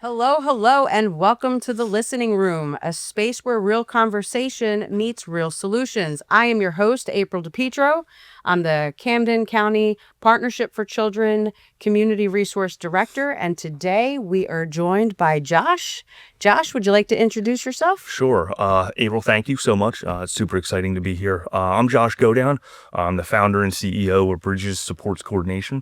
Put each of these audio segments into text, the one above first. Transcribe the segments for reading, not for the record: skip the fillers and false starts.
Hello, hello, and welcome to the Listening Room, a space where real conversation meets real solutions. I am your host, April DiPietro. I'm the Camden County Partnership for Children Community Resource Director, and today we are joined by Josh. Josh, would you like to introduce yourself? Sure. April, thank you so much. It's super exciting to be here. I'm Josh Godown. I'm the founder and CEO of Bridges Support Coordination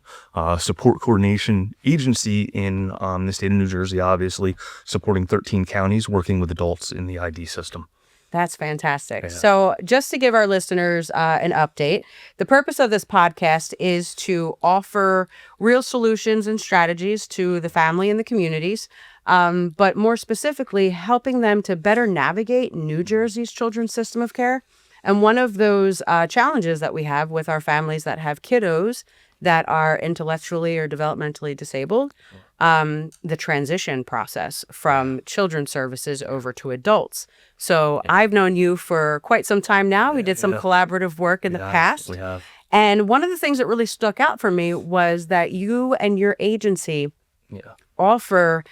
agency in the state of New Jersey, obviously, supporting 13 counties, working with adults in the ID system. That's fantastic. Yeah. So just to give our listeners an update, the purpose of this podcast is to offer real solutions and strategies to the family and the communities, but more specifically, helping them to better navigate New Jersey's children's system of care. And one of those challenges that we have with our families that have kiddos that are intellectually or developmentally disabled, the transition process from children's services over to adults. So I've known you for quite some time now. We did some collaborative work in the past. We have. And one of the things that really stuck out for me was that you and your agency offer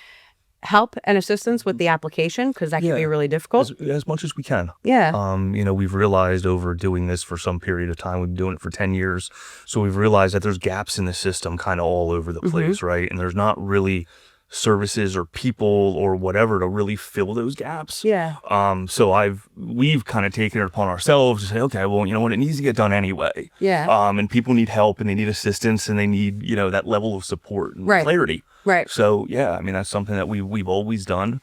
help and assistance with the application, because that can be really difficult. As much as we can. Yeah. We've realized over doing this for some period of time, we've been doing it for 10 years. So we've realized that there's gaps in the system kind of all over the place, right? And there's not really services or people or whatever to really fill those gaps. Yeah. So we've kind of taken it upon ourselves to say, okay, well, you know what, it needs to get done anyway. Yeah. And people need help and they need assistance and they need, that level of support and clarity. Right. So that's something that we've always done.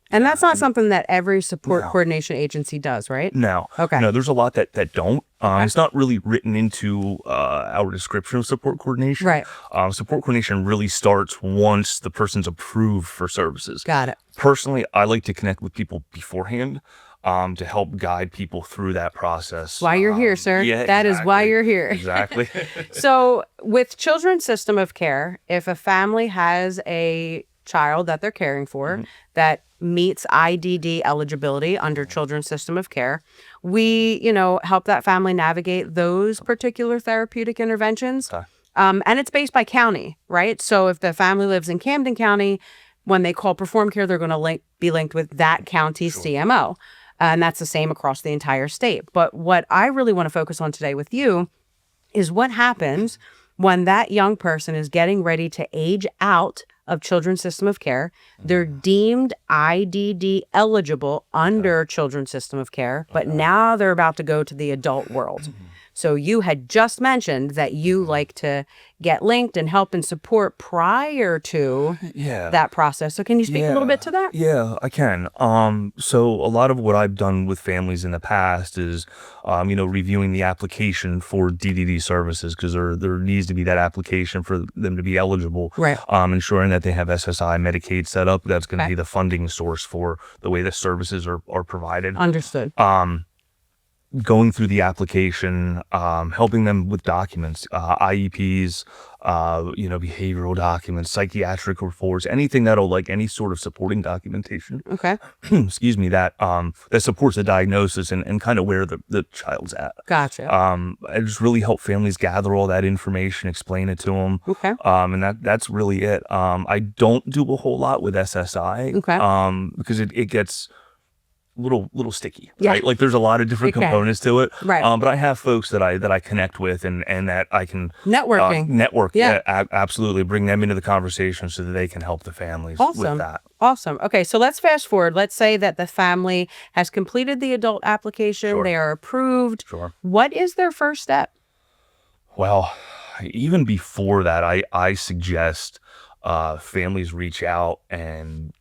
And that's not something that every support coordination agency does, right? No. Okay. No, there's a lot that don't. It's not really written into our description of support coordination. Right. Support coordination really starts once the person's approved for services. Got it. Personally, I like to connect with people beforehand to help guide people through that process. Why you're here, sir. Yeah, that is why you're here. Exactly. So with children's system of care, if a family has a child that they're caring for that meets IDD eligibility under children's system of care, we, help that family navigate those particular therapeutic interventions. Okay. And it's based by county, right? So if the family lives in Camden County, when they call Perform Care, they're going to be linked with that county's CMO. And that's the same across the entire state. But what I really want to focus on today with you is what happens when that young person is getting ready to age out of children's system of care. They're deemed IDD eligible under children's system of care, but now they're about to go to the adult world. So you had just mentioned that you like to get linked and help and support prior to that process. So can you speak a little bit to that? Yeah, I can. So a lot of what I've done with families in the past is, reviewing the application for DDD services, because there needs to be that application for them to be eligible. Right. Ensuring that they have SSI and Medicaid set up. That's going to be the funding source for the way the services are provided. Understood. Going through the application, helping them with documents, IEPs, behavioral documents, psychiatric reports, anything that'll any sort of supporting documentation. Okay. Excuse me, that supports the diagnosis and kind of where the child's at. Gotcha. I just really help families gather all that information, explain it to them. Okay. And that's really it. I don't do a whole lot with SSI. Okay. Because it gets little sticky, Yeah. right? Like there's a lot of different components to it. Right. But I have folks that I connect with and that I can network. Yeah, absolutely. Bring them into the conversation so that they can help the families with that. Awesome. Okay. So let's fast forward. Let's say that the family has completed the adult application. Sure. They are approved. Sure. What is their first step? Well, even before that, I suggest families reach out and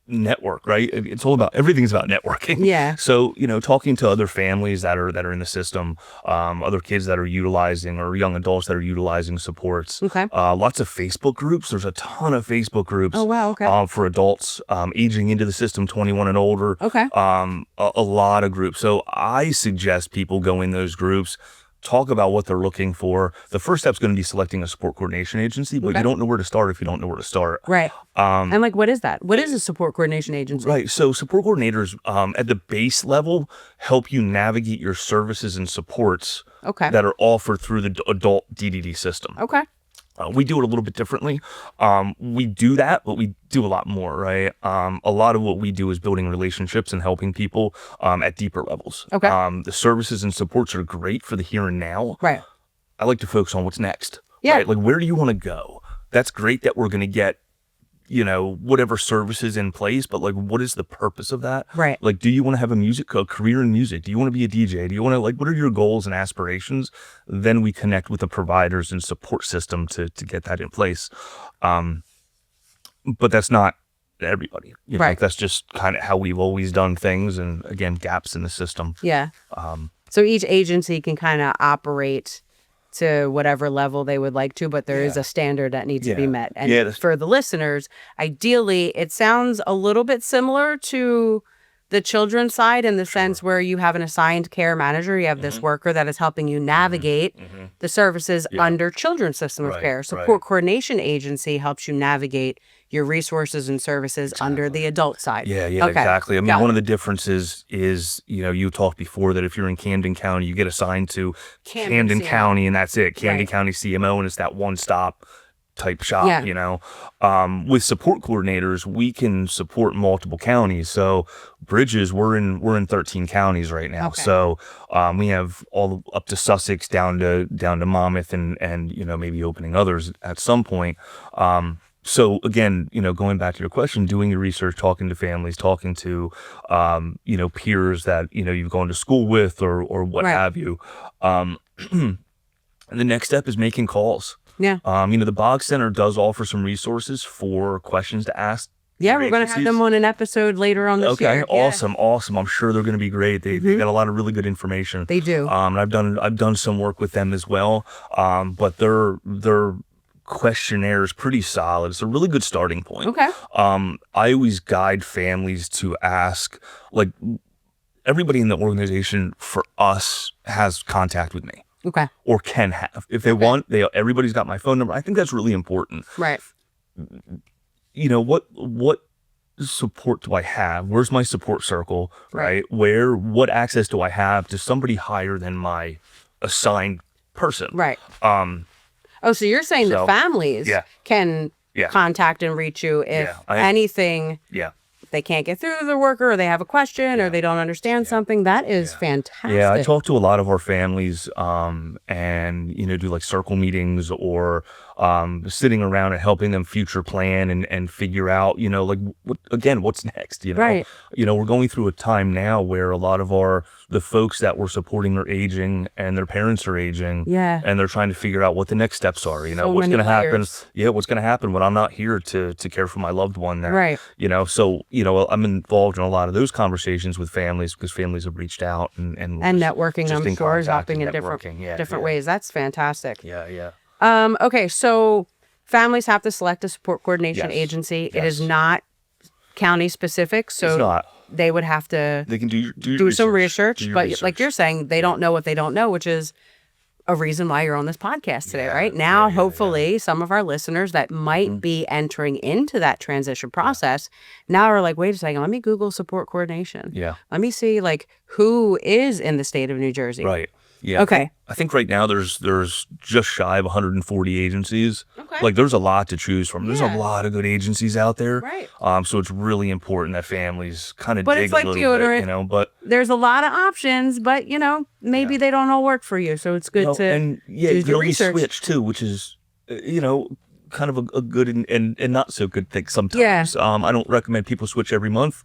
network, right? Everything's about networking. Yeah. So, talking to other families that are in the system, other kids that are utilizing or young adults that are utilizing supports. Okay. Lots of Facebook groups. There's a ton of Facebook groups. Oh, wow. Okay. For adults aging into the system, 21 and older. Okay. A lot of groups. So I suggest people go in those groups, talk about what they're looking for. The first step is going to be selecting a support coordination agency, but you don't know where to start if you don't know where to start. Right. And what is that? What is a support coordination agency? Right. So support coordinators at the base level help you navigate your services and supports that are offered through the adult DDD system. Okay. We do it a little bit differently. We do that, but we do a lot more, right? A lot of what we do is building relationships and helping people at deeper levels. Okay. The services and supports are great for the here and now. Right. I like to focus on what's next. Yeah. Right? Like, where do you want to go? That's great that we're going to get, whatever services in place, but like, what is the purpose of that? Right. Like, do you want to have a career in music? Do you want to be a DJ? Do you want to, like, what are your goals and aspirations? Then we connect with the providers and support system to get that in place. But that's not everybody. Right. That's just kind of how we've always done things. And again, gaps in the system. Yeah. So each agency can kind of operate to whatever level they would like to, but there is a standard that needs to be met. And for the listeners, ideally, it sounds a little bit similar to the children's side in the sense where you have an assigned care manager, you have this worker that is helping you navigate the services under children's system of care. Support coordination agency helps you navigate your resources and services under the adult side. Yeah, exactly. I mean, one of the differences is, you talked before that if you're in Camden County, you get assigned to Camden County and that's it. Camden County CMO, and it's that one-stop type shop, With support coordinators, we can support multiple counties. So Bridges, we're in 13 counties right now. Okay. So we have all up to Sussex down to Monmouth and maybe opening others at some point. So again, going back to your question, doing your research, talking to families, talking to, peers that, you've gone to school with or what have you. And the next step is making calls. Yeah. The Bog Center does offer some resources for questions to ask. Yeah, we're going to have them on an episode later on this year. Okay, awesome. I'm sure they're going to be great. They've got a lot of really good information. They do. And I've done some work with them as well. But their questionnaire is pretty solid. It's a really good starting point. Okay. I always guide families to ask, like, everybody in the organization for us has contact with me. Okay. Or can have. If they want, everybody's got my phone number. I think that's really important. Right. What support do I have? Where's my support circle? Right. What access do I have to somebody higher than my assigned person? Right. So you're saying the families can contact and reach you if anything. Yeah. They can't get through to the worker, or they have a question, or they don't understand something. That is fantastic. Yeah, I talk to a lot of our families, and do like circle meetings or sitting around and helping them future plan and figure out, what's next. Right. We're going through a time now where a lot of the folks that we're supporting are aging and their parents are aging. Yeah. And they're trying to figure out what the next steps are. So what's going to happen. Yeah, what's going to happen when I'm not here to care for my loved one. Right. So I'm involved in a lot of those conversations with families because families have reached out and networking, I'm sure, is helping in different ways. That's fantastic. Yeah. Okay, so families have to select a support coordination agency. It is not county specific, so it's not. They would have to. They can do some research, but like you're saying, they don't know what they don't know, which is a reason why you're on this podcast today, right? Now, hopefully, some of our listeners that might be entering into that transition process now are like, wait a second, let me Google support coordination. Yeah. Let me see who is in the state of New Jersey. Right. Yeah. Okay. I think right now there's just shy of 140 agencies. Okay. Like there's a lot to choose from. There's a lot of good agencies out there. Right. So it's really important that families kind of dig a little bit, but there's a lot of options, but maybe they don't all work for you. So it's good to do your research. Switch too, which is kind of a good and not so good thing sometimes. Yeah. I don't recommend people switch every month,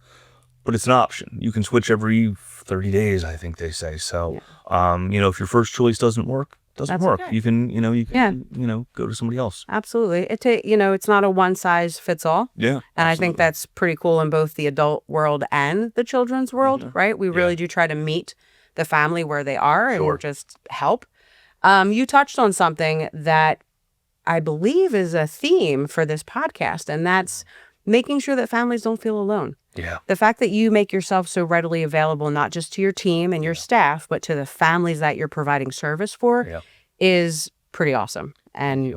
but it's an option. You can switch every 30 days, I think they say. So, if your first choice doesn't work, That's work. Okay. You can go to somebody else. Absolutely. It's not a one size fits all. Yeah. And I think that's pretty cool in both the adult world and the children's world, right? We really do try to meet the family where they are and just help. You touched on something that I believe is a theme for this podcast, and that's making sure that families don't feel alone. Yeah. The fact that you make yourself so readily available, not just to your team and your staff, but to the families that you're providing service for is pretty awesome. And,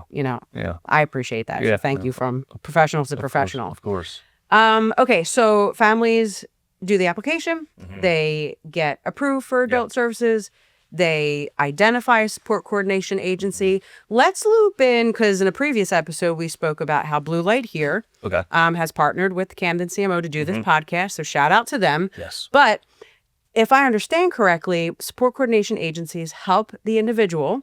I appreciate that. Yeah. So thank you from professional to professional. Of course. Okay. So families do the application. Mm-hmm. They get approved for adult services. They identify a support coordination agency. Let's loop in, because in a previous episode, we spoke about how Blue Light here has partnered with the Camden CMO to do this podcast. So shout out to them. Yes. But if I understand correctly, support coordination agencies help the individual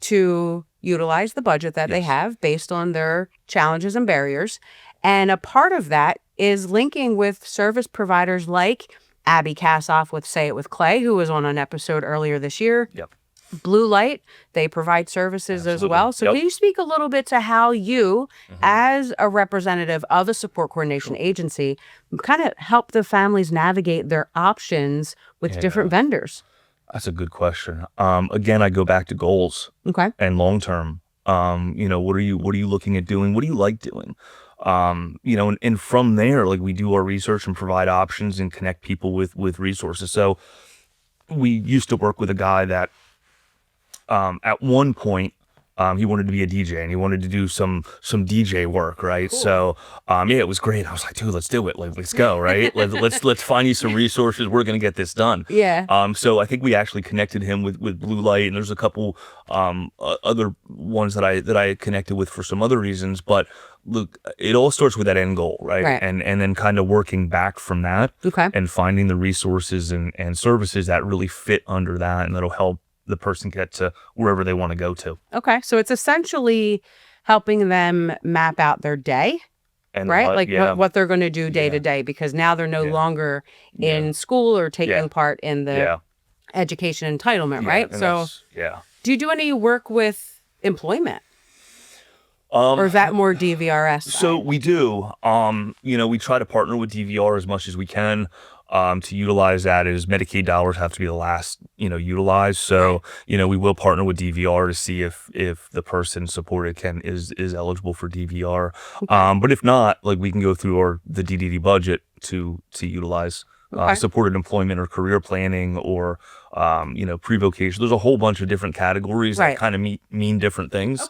to utilize the budget that they have based on their challenges and barriers. And a part of that is linking with service providers like Abby Kassoff with Say It With Clay, who was on an episode earlier this year. Yep. Blue Light, they provide services as well. So can you speak a little bit to how you, as a representative of a support coordination agency, kind of help the families navigate their options with different vendors? That's a good question. Again, I go back to goals and long term. What are you looking at doing? What do you like doing? And from there, like, we do our research and provide options and connect people with resources. So we used to work with a guy that at one point he wanted to be a DJ and he wanted to do some DJ work, right? Cool. So it was great. I was like, dude, let's do it. Like, let's go, right? let's find you some resources. We're gonna get this done. Yeah. So I think we actually connected him with Blue Light, and there's a couple other ones that I connected with for some other reasons. But look, it all starts with that end goal, right? And then kind of working back from that, and finding the resources and services that really fit under that, and that'll help the person get to wherever they want to go to. Okay. So it's essentially helping them map out their day, and right? What they're going to do day to day, because now they're no longer in school or taking part in the education entitlement, right? So do you do any work with employment? Or is that more DVRS side? So we do. We try to partner with DVR as much as we can. To utilize that, is Medicaid dollars have to be the last, utilized. So, we will partner with DVR to see if the person supported is eligible for DVR. But if not, like, we can go through the DDD budget to utilize supported employment or career planning or, pre-vocation. There's a whole bunch of different categories that kind of mean different things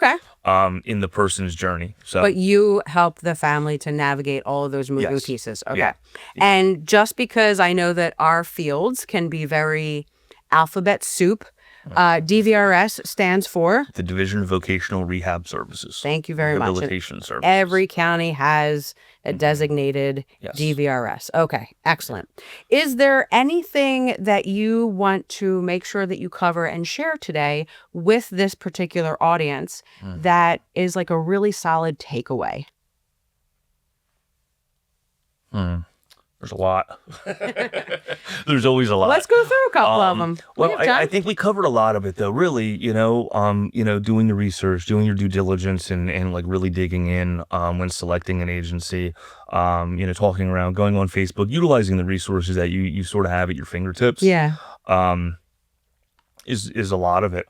in the person's journey. So, but you help the family to navigate all of those moving pieces. Okay. Yeah. And just because I know that our fields can be very alphabet soup, DVRS stands for? The Division of Vocational Rehab Services. Thank you very much. Rehabilitation services. Every county has a designated DVRS. Okay, excellent. Is there anything that you want to make sure that you cover and share today with this particular audience that is like a really solid takeaway? There's a lot. There's always a lot. Let's go through a couple of them. Well, I think we covered a lot of it, though. Really, doing the research, doing your due diligence, and like really digging in when selecting an agency. Talking around, going on Facebook, utilizing the resources that you sort of have at your fingertips. Yeah. Is a lot of it.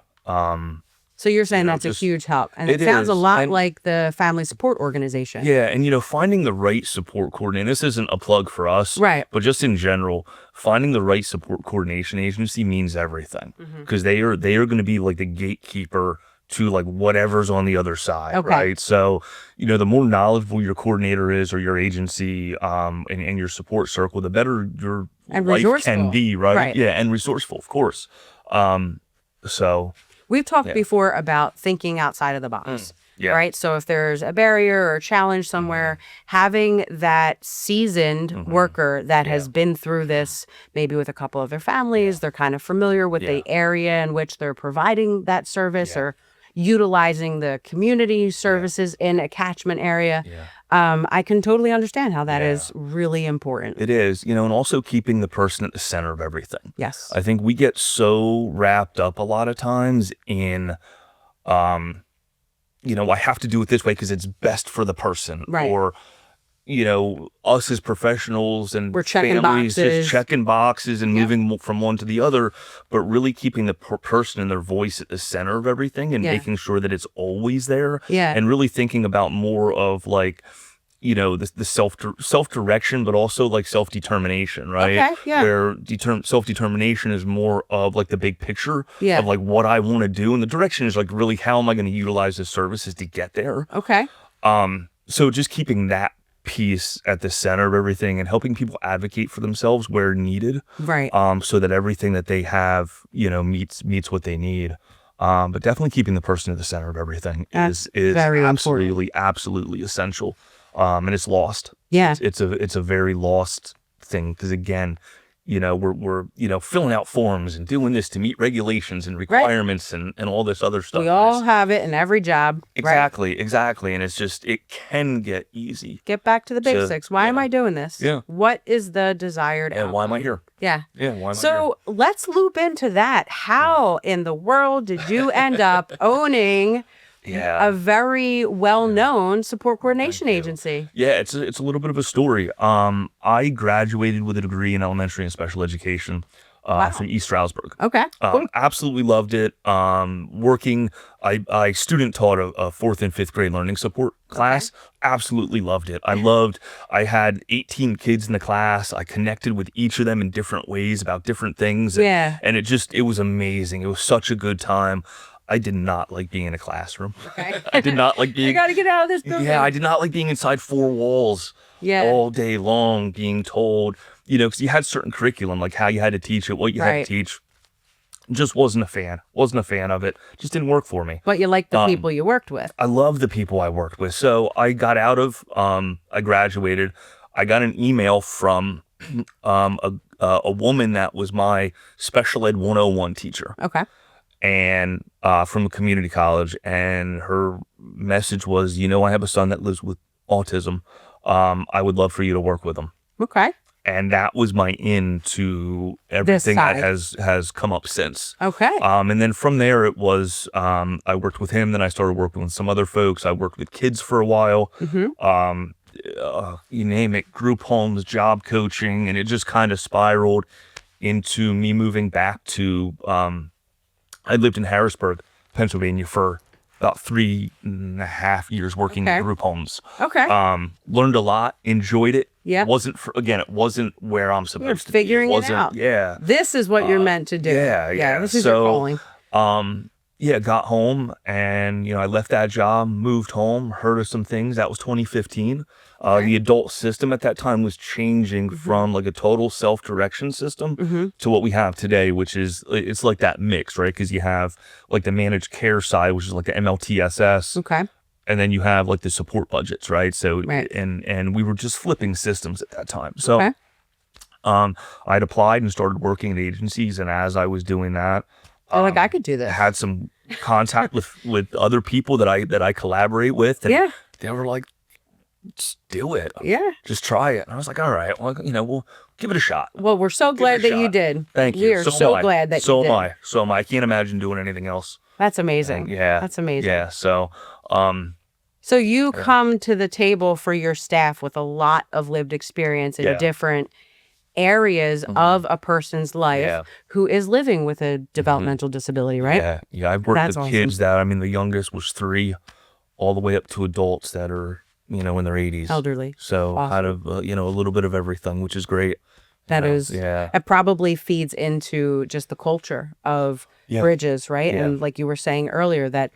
So you're saying that's a huge help. And it sounds a lot like the family support organization. Yeah. And, finding the right support coordinator, this isn't a plug for us, right? But just in general, finding the right support coordination agency means everything, because they are going to be like the gatekeeper to like whatever's on the other side, right? So, the more knowledgeable your coordinator is or your agency and your support circle, the better your life can be, right? Yeah, and resourceful, of course. So... We've talked before about thinking outside of the box, right? So if there's a barrier or a challenge somewhere, having that seasoned worker that has been through this, maybe with a couple of their families, they're kind of familiar with the area in which they're providing that service or utilizing the community services in a catchment area. I can totally understand how that is really important. It is, and also keeping the person at the center of everything. Yes. I think we get so wrapped up a lot of times in, I have to do it this way because it's best for the person. Right. Or, us as professionals and we're checking families boxes. Just checking boxes and moving from one to the other, but really keeping the person and their voice at the center of everything and making sure that it's always there. Yeah. And really thinking about more of like, the self-direction, but also like self-determination, right? Okay, yeah. Where self-determination is more of like the big picture of like what I want to do. And the direction is like really how am I going to utilize the services to get there? Okay. So just keeping that piece at the center of everything, and helping people advocate for themselves where needed. Right. So that everything that they have, meets what they need. But definitely keeping the person at the center of everything is very absolutely essential. And it's lost. Yeah. It's a very lost thing, because again, we're filling out forms and doing this to meet regulations and requirements and all this other stuff. We all have it in every job. Exactly. Right? Exactly. And it's just, it can get easy. Get back to the basics. Why am I doing this? Yeah. What is the desired outcome? Why am I here? Yeah. Yeah. Why am I here? So let's loop into that. How in the world did you end up owning a very well-known support coordination agency? Yeah, it's a little bit of a story. I graduated with a degree in elementary and special education from East Stroudsburg. Okay, cool. Absolutely loved it. I student taught a 4th and 5th grade learning support class. Absolutely loved it. I had 18 kids in the class. I connected with each of them in different ways about different things. And it was amazing. It was such a good time. I did not like being in a classroom. Okay. I did not like being... You got to get out of this building. Yeah, I did not like being inside 4 walls all day long, being told, because you had certain curriculum, like how you had to teach it, what you had to teach. Just wasn't a fan. Wasn't a fan of it. Just didn't work for me. But you liked the people you worked with. I love the people I worked with. So I got out of, I graduated. I got an email from a woman that was my special ed 101 teacher. Okay. And from a community college, and her message was, I have a son that lives with autism. I would love for you to work with him. Okay. And that was my in to everything that has come up since. Okay. And then from there, it was I worked with him. Then I started working with some other folks. I worked with kids for a while. You name it, group homes, job coaching, and it just kind of spiraled into me moving back to. I lived in Harrisburg, Pennsylvania for about 3.5 years working in group homes. Okay. Learned a lot, enjoyed it. Yeah. It wasn't where I'm supposed to be. Figuring it out. Yeah. This is what you're meant to do. Yeah. This is your calling. Got home, and I left that job, moved home, heard of some things. That was 2015. The adult system at that time was changing from like a total self-direction system to what we have today, which is, it's like that mix, right? Because you have like the managed care side, which is like the MLTSS. Okay. And then you have like the support budgets, right? So, and we were just flipping systems at that time. So, I'd applied and started working at agencies. And as I was doing that, I could do this. Had some contact with other people that I collaborate with. And they were like, just do it. Yeah. Just try it. And I was like, all right, well, we'll give it a shot. Well, we're so glad that you did. Thank you. We are so glad that you did. So am I. So am I. I can't imagine doing anything else. That's amazing. That's amazing. Yeah. So, so you come to the table for your staff with a lot of lived experience in different areas of a person's life who is living with a developmental disability, right? Yeah. I've worked with kids that, the youngest was 3, all the way up to adults that are, in their 80s. Elderly. So out of, a little bit of everything, which is great. That is, it probably feeds into just the culture of Bridges, right? Yeah. And like you were saying earlier, that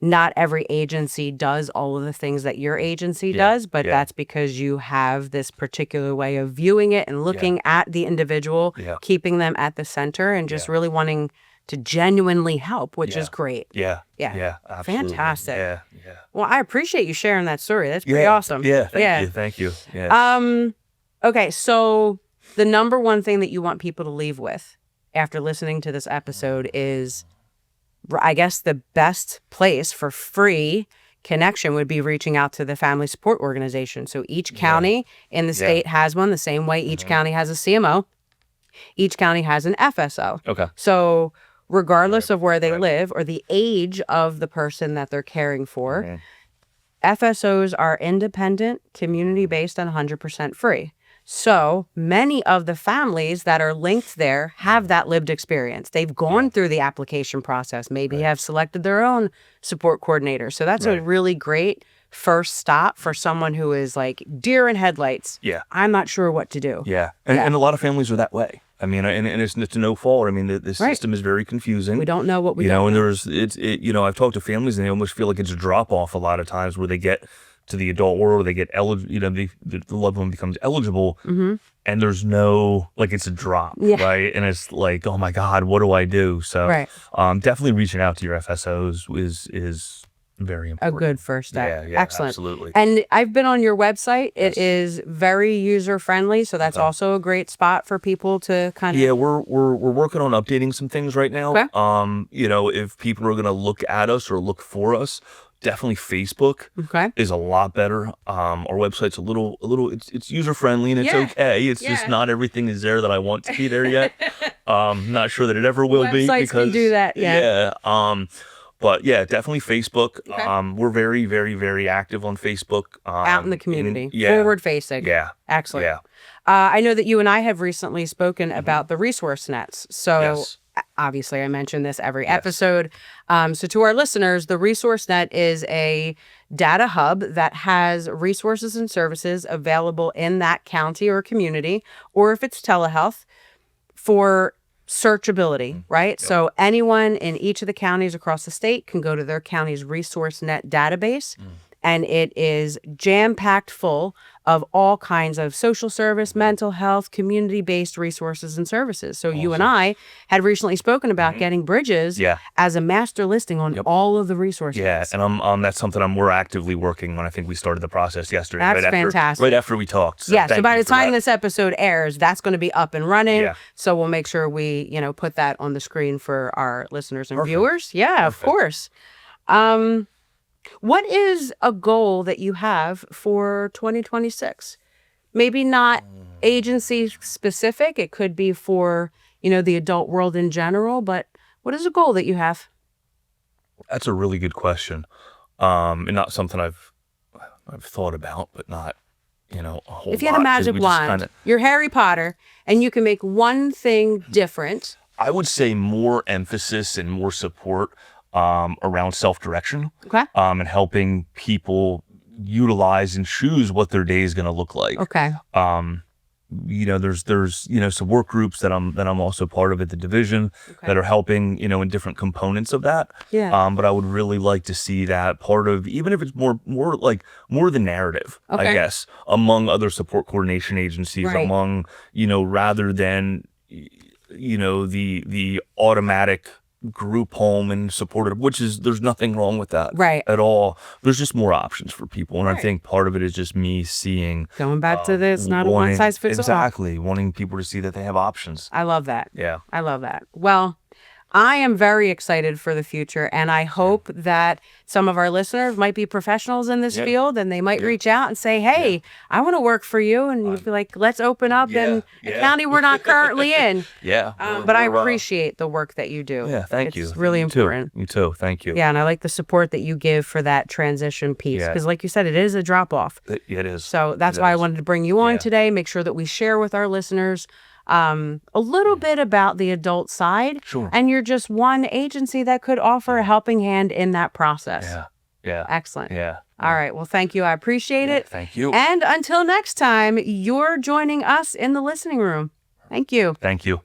not every agency does all of the things that your agency does, but that's because you have this particular way of viewing it and looking at the individual, keeping them at the center, and just really wanting to genuinely help, which is great. Yeah, absolutely. Fantastic. Yeah. Well, I appreciate you sharing that story. That's pretty awesome. Yeah, thank you. Yeah. Okay, so the number one thing that you want people to leave with after listening to this episode is, I guess, the best place for free connection would be reaching out to the family support organization. So each county in the state has one, the same way each county has a CMO. Each county has an FSO. Okay. So regardless of where they live or the age of the person that they're caring for, FSOs are independent, community-based, and 100% free. So many of the families that are linked there have that lived experience. They've gone through the application process, maybe have selected their own support coordinator. So that's a really great first stop for someone who is like deer in headlights. Yeah. I'm not sure what to do. Yeah. And a lot of families are that way. And it's no fault. The system is very confusing. We don't know what we and I've talked to families and they almost feel like it's a drop off a lot of times where they get to the adult world, they get eligible, you know, the loved one becomes eligible, and there's no, like, it's a drop, right? And it's like, oh my God, what do I do? So definitely reaching out to your FSOs is very important. A good first step. Yeah, Excellent. absolutely. And I've been on your website. It is very user friendly, so that's also a great spot for people to kind of. Yeah, we're working on updating some things right now. Okay. You know, if people are gonna look at us or look for us, definitely Facebook is a lot better. Our website's a little it's user friendly and it's okay. It's just not everything is there that I want to be there yet. Not sure that it ever will be, Websites because can do that. but yeah, definitely Facebook. We're very, very, very active on Facebook. Out in the community. Forward facing. Yeah. Excellent. Yeah. I know that you and I have recently spoken about the resource nets. So obviously I mention this every episode. So to our listeners, the resource net is a data hub that has resources and services available in that county or community, or if it's telehealth, for searchability, right? So anyone in each of the counties across the state can go to their county's resource net database, and it is jam-packed full of all kinds of social service, mental health, community-based resources and services. So you and I had recently spoken about getting Bridges as a master listing on all of the resources. Yeah, and that's something we're actively working on. I think we started the process yesterday. That's fantastic. Right after we talked. So so by the time this episode airs, that's going to be up and running. So we'll make sure we, put that on the screen for our listeners and viewers. Yeah, of course. What is a goal that you have for 2026? Maybe not agency specific. It could be for, the adult world in general, but what is a goal that you have? That's a really good question. And not something I've thought about, but not, a whole lot. If you had a magic wand, you're Harry Potter, and you can make one thing different. I would say more emphasis and more support around self-direction, and helping people utilize and choose what their day is going to look like. There's some work groups that I'm also part of at the division that are helping, in different components of that. But I would really like to see that part of, even if it's more the narrative, I guess, among other support coordination agencies, among, rather than, the automatic group home and supportive, there's nothing wrong with that at all. There's just more options for people. And I think part of it is just me seeing, going back to this, not a one size fits all. Exactly. Wanting people to see that they have options. I love that. Yeah. I love that. Well, I am very excited for the future, and I hope that some of our listeners might be professionals in this field, and they might reach out and say, hey, I want to work for you, and you'd be like, let's open up in a county we're not currently in. But I appreciate the work that you do. Yeah, thank you. It's really important. You too. Thank you. Yeah, and I like the support that you give for that transition piece, because like you said, it is a drop-off. It is. So that's why I wanted to bring you on today, make sure that we share with our listeners a little bit about the adult side. And you're just one agency that could offer a helping hand in that process. Yeah. Excellent. Yeah. All right. Well, thank you. I appreciate it. Thank you. And until next time, you're joining us in the listening room. Thank you. Thank you.